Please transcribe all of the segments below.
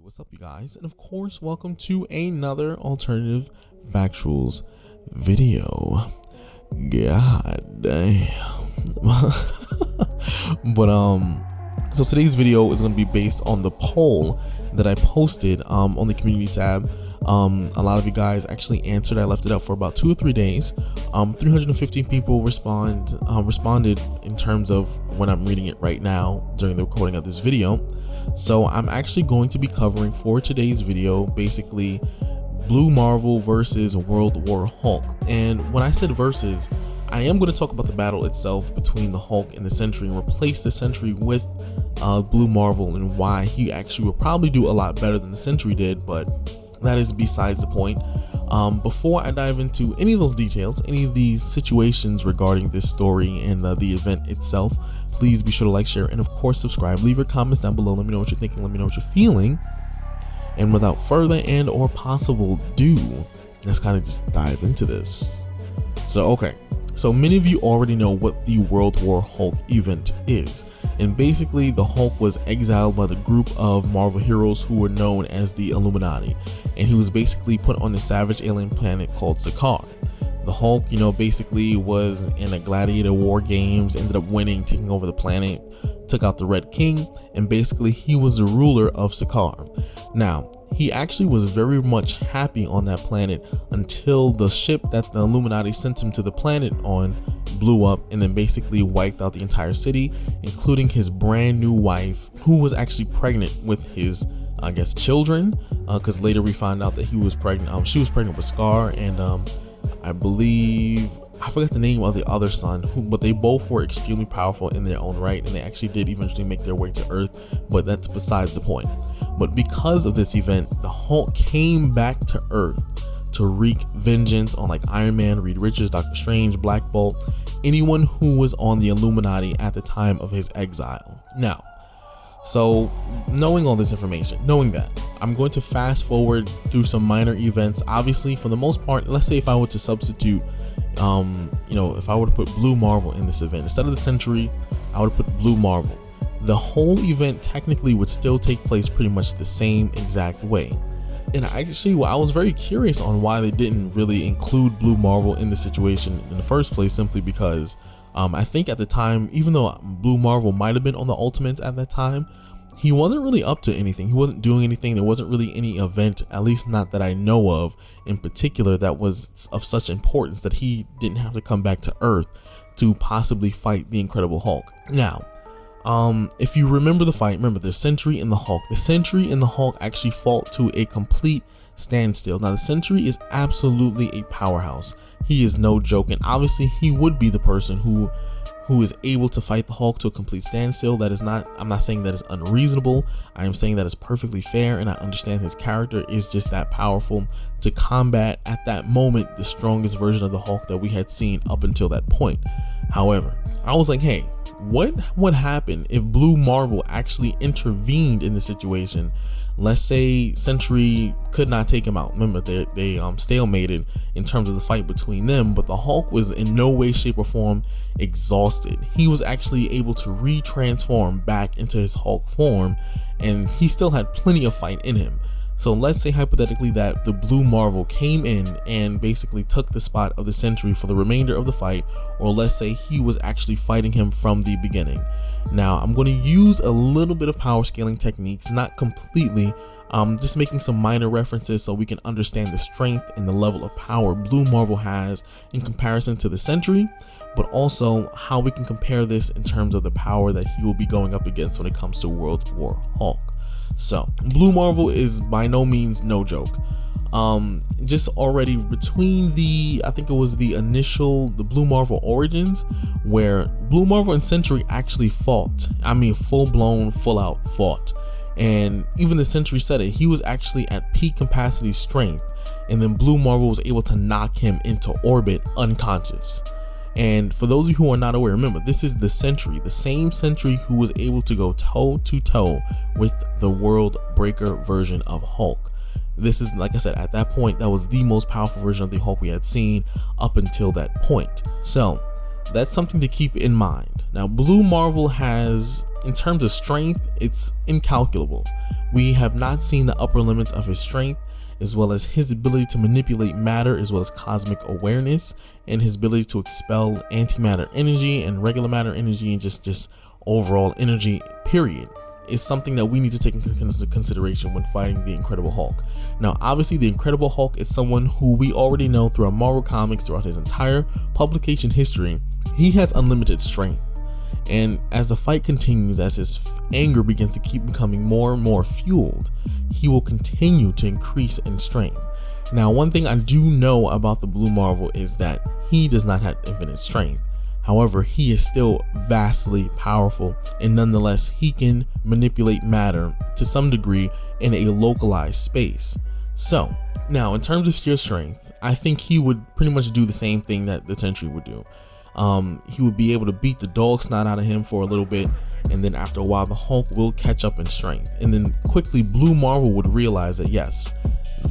What's up, you guys? And of course, welcome to another alternative Factuals video. God damn. So today's video is going to be based on the poll that I posted on the community tab. A lot of you guys actually answered. I left it up for about 2 or 3 days. 315 people responded in terms of when I'm reading it right now during the recording of this video. So I'm actually going to be covering for today's video basically Blue Marvel versus World War Hulk. And when I said versus, I am going to talk about the battle itself between the Hulk and the Sentry and replace the Sentry with Blue Marvel, and why he actually will probably do a lot better than the Sentry did, but that is besides the point. Before I dive into any of those details, any of these situations regarding this story and the event itself, please be sure to like, share, and of course subscribe. Leave your comments down below. Let me know what you're thinking. Let me know what you're feeling. And without further and or possible ado, let's kind of just dive into this. So so many of you already know what the World War Hulk event is. And basically, the Hulk was exiled by the group of Marvel heroes who were known as the Illuminati. And he was basically put on the savage alien planet called Sakaar. The Hulk, basically was in a gladiator war games, ended up winning, taking over the planet, took out the Red King, and basically he was the ruler of Sakaar. Now, he actually was very much happy on that planet until the ship that the Illuminati sent him to the planet on blew up and then basically wiped out the entire city, including his brand new wife, who was actually pregnant with his, I guess, children, because later we found out that he was pregnant. She was pregnant with Scar, and I believe, I forgot the name of the other son, but they both were extremely powerful in their own right, and they actually did eventually make their way to Earth, but that's besides the point. But because of this event, the Hulk came back to Earth to wreak vengeance on like Iron Man, Reed Richards, Doctor Strange, Black Bolt, anyone who was on the Illuminati at the time of his exile. Now, so knowing all this information, knowing that, I'm going to fast forward through some minor events. Obviously, for the most part, let's say if I were to substitute, if I were to put Blue Marvel in this event, instead of the Sentry, I would put Blue Marvel. The whole event technically would still take place pretty much the same exact way. And I was very curious on why they didn't really include Blue Marvel in the situation in the first place, simply because I think at the time, even though Blue Marvel might have been on the Ultimates at that time, he wasn't really up to anything. He wasn't doing anything. There wasn't really any event, at least not that I know of in particular, that was of such importance that he didn't have to come back to Earth to possibly fight the Incredible Hulk. Now, if you remember the fight, remember the Sentry and the Hulk. The Sentry and the Hulk actually fought to a complete standstill. Now, the Sentry is absolutely a powerhouse. He is no joke, and obviously he would be the person who is able to fight the Hulk to a complete standstill. That is not, I'm not saying that is unreasonable. I am saying that is perfectly fair, and I understand his character is just that powerful to combat at that moment the strongest version of the Hulk that we had seen up until that point. However, I was like, hey, what would happen if Blue Marvel actually intervened in the situation? Let's say Sentry could not take him out. Remember, they stalemated in terms of the fight between them, but the Hulk was in no way, shape, or form exhausted. He was actually able to retransform back into his Hulk form, and he still had plenty of fight in him. So let's say hypothetically that the Blue Marvel came in and basically took the spot of the Sentry for the remainder of the fight, or let's say he was actually fighting him from the beginning. Now, I'm going to use a little bit of power scaling techniques, not completely, just making some minor references so we can understand the strength and the level of power Blue Marvel has in comparison to the Sentry, but also how we can compare this in terms of the power that he will be going up against when it comes to World War Hulk. So, Blue Marvel is by no means no joke. Just already between I think it was the Blue Marvel Origins, where Blue Marvel and Sentry actually fought. I mean, full-blown, full-out fought. And even the Sentry said it, he was actually at peak capacity strength, and then Blue Marvel was able to knock him into orbit unconscious. And for those of you who are not aware, remember, this is the Sentry, the same Sentry who was able to go toe-to-toe with the World Breaker version of Hulk. This is, like I said, at that point, that was the most powerful version of the Hulk we had seen up until that point. So that's something to keep in mind. Now, Blue Marvel has, in terms of strength, it's incalculable. We have not seen the upper limits of his strength, as well as his ability to manipulate matter, as well as cosmic awareness, and his ability to expel antimatter energy and regular matter energy, and just overall energy, period, is something that we need to take into consideration when fighting the Incredible Hulk. Now, obviously, the Incredible Hulk is someone who we already know throughout Marvel Comics, throughout his entire publication history. He has unlimited strength. And as the fight continues, as his anger begins to keep becoming more and more fueled, he will continue to increase in strength. Now, one thing I do know about the Blue Marvel is that he does not have infinite strength. However, he is still vastly powerful, and nonetheless, he can manipulate matter to some degree in a localized space. So, now in terms of sheer strength, I think he would pretty much do the same thing that the Sentry would do. He would be able to beat the dog snot out of him for a little bit, and then after a while the Hulk will catch up in strength, and then quickly Blue Marvel would realize that yes,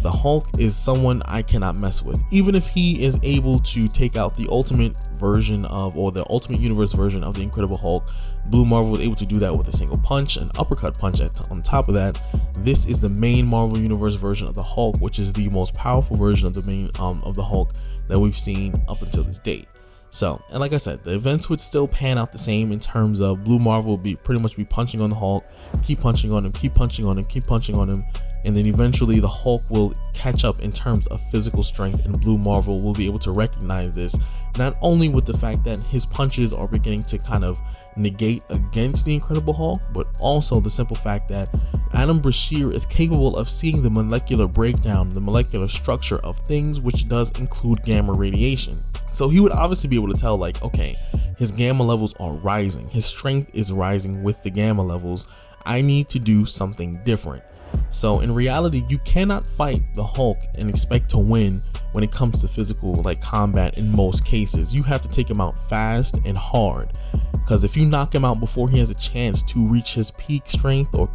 the Hulk is someone I cannot mess with. Even if he is able to take out the ultimate version of, or the ultimate universe version of the Incredible Hulk, Blue Marvel was able to do that with a single punch, an uppercut punch on top of that. This is the main Marvel Universe version of the Hulk, which is the most powerful version of the main of the Hulk that we've seen up until this date. So, and like I said, the events would still pan out the same in terms of Blue Marvel will be pretty much punching on the Hulk, keep punching on him, keep punching on him, keep punching on him, and then eventually the Hulk will catch up in terms of physical strength, and Blue Marvel will be able to recognize this, not only with the fact that his punches are beginning to kind of negate against the Incredible Hulk, but also the simple fact that Adam Brashear is capable of seeing the molecular breakdown, the molecular structure of things, which does include gamma radiation. So he would obviously be able to tell, like, okay, his gamma levels are rising, his strength is rising with the gamma levels, I need to do something different. So in reality, you cannot fight the Hulk and expect to win when it comes to physical like combat. In most cases, you have to take him out fast and hard, because if you knock him out before he has a chance to reach his peak strength, or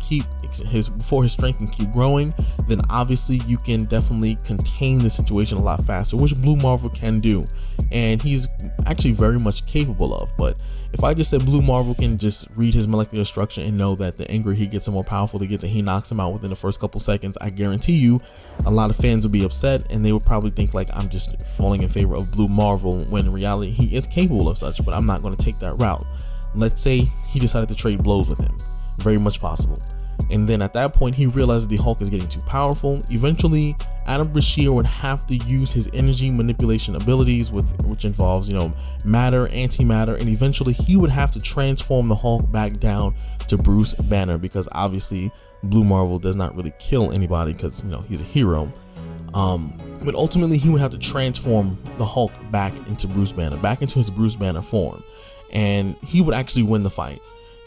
before his strength can keep growing, then obviously you can definitely contain the situation a lot faster, which Blue Marvel can do, and he's actually very much capable of. But if I just said Blue Marvel can just read his molecular structure and know that the angrier he gets, the more powerful he gets, and he knocks him out within the first couple seconds, I guarantee you a lot of fans would be upset, and they would probably think like I'm just falling in favor of Blue Marvel, when in reality he is capable of such. But I'm not going to take that route. Let's say he decided to trade blows with him, very much possible, and then at that point he realizes the Hulk is getting too powerful. Eventually Adam Brashear would have to use his energy manipulation abilities, which involves, you know, matter, antimatter, and eventually he would have to transform the Hulk back down to Bruce Banner, because obviously Blue Marvel does not really kill anybody, because, you know, he's a hero. But ultimately he would have to transform the Hulk back into Bruce Banner, back into his Bruce Banner form, and he would actually win the fight.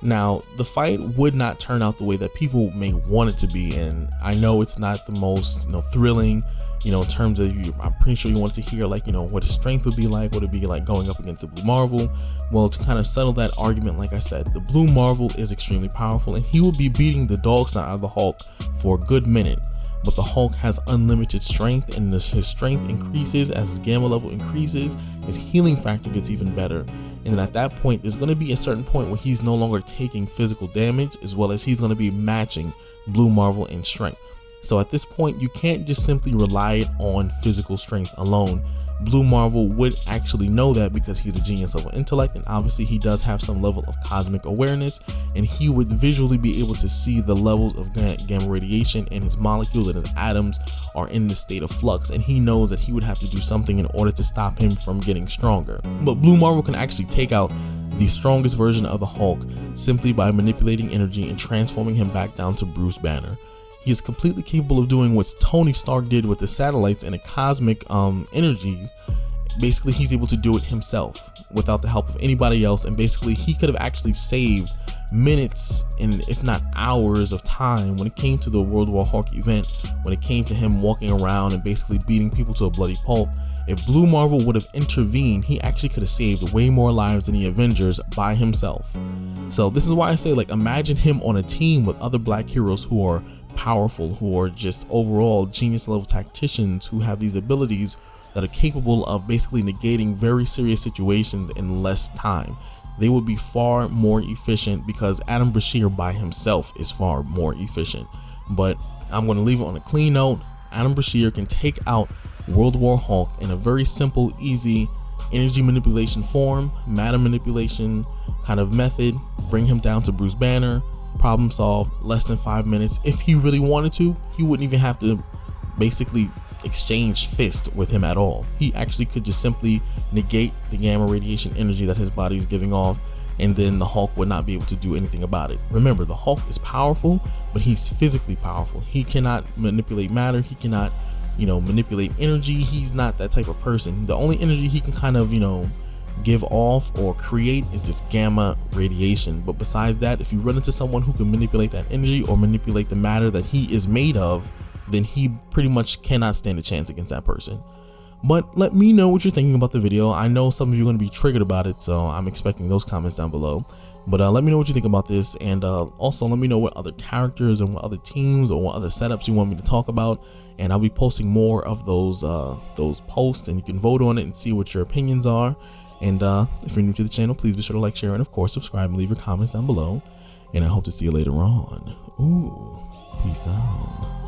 Now, the fight would not turn out the way that people may want it to be, and I know it's not the most, you know, thrilling, you know, in terms of, I'm pretty sure you want to hear, like, you know, what his strength would be like, what it'd be like going up against the Blue Marvel. Well, to kind of settle that argument, like I said, the Blue Marvel is extremely powerful, and he will be beating the dog snot out of the Hulk for a good minute. But the Hulk has unlimited strength, and his strength increases as his gamma level increases, his healing factor gets even better. And then at that point, there's going to be a certain point where he's no longer taking physical damage, as well as he's going to be matching Blue Marvel in strength. So at this point, you can't just simply rely on physical strength alone. Blue Marvel would actually know that, because he's a genius level intellect, and obviously he does have some level of cosmic awareness, and he would visually be able to see the levels of gamma radiation, and his molecules and his atoms are in this state of flux, and he knows that he would have to do something in order to stop him from getting stronger. But Blue Marvel can actually take out the strongest version of the Hulk simply by manipulating energy and transforming him back down to Bruce Banner. He is completely capable of doing what Tony Stark did with the satellites and the cosmic energy. Basically, he's able to do it himself without the help of anybody else, and basically he could have actually saved minutes and if not hours of time when it came to the World War Hulk event, when it came to him walking around and basically beating people to a bloody pulp. If Blue Marvel would have intervened, he actually could have saved way more lives than the Avengers by himself. So this is why I say, like, imagine him on a team with other black heroes who are powerful, who are just overall genius level tacticians, who have these abilities that are capable of basically negating very serious situations in less time. they would be far more efficient, because Adam Brashear by himself is far more efficient. But I'm going to leave it on a clean note. Adam Brashear can take out World War Hulk in a very simple, easy energy manipulation form, matter manipulation kind of method, bring him down to Bruce Banner, problem solved, less than 5 minutes. If he really wanted to, he wouldn't even have to basically exchange fists with him at all. He actually could just simply negate the gamma radiation energy that his body is giving off, and then the Hulk would not be able to do anything about it. Remember, the Hulk is powerful, but he's physically powerful. He cannot manipulate matter. He cannot, manipulate energy. He's not that type of person. The only energy he can kind of, give off or create is just gamma radiation. But besides that, if you run into someone who can manipulate that energy or manipulate the matter that he is made of, then he pretty much cannot stand a chance against that person. But let me know what you're thinking about the video. I know some of you are going to be triggered about it, so I'm expecting those comments down below. But let me know what you think about this, and also let me know what other characters and what other teams or what other setups you want me to talk about, and I'll be posting more of those posts, and you can vote on it and see what your opinions are. And if you're new to the channel, please be sure to like, share, and of course subscribe and leave your comments down below. And I hope to see you later on. Ooh, peace out.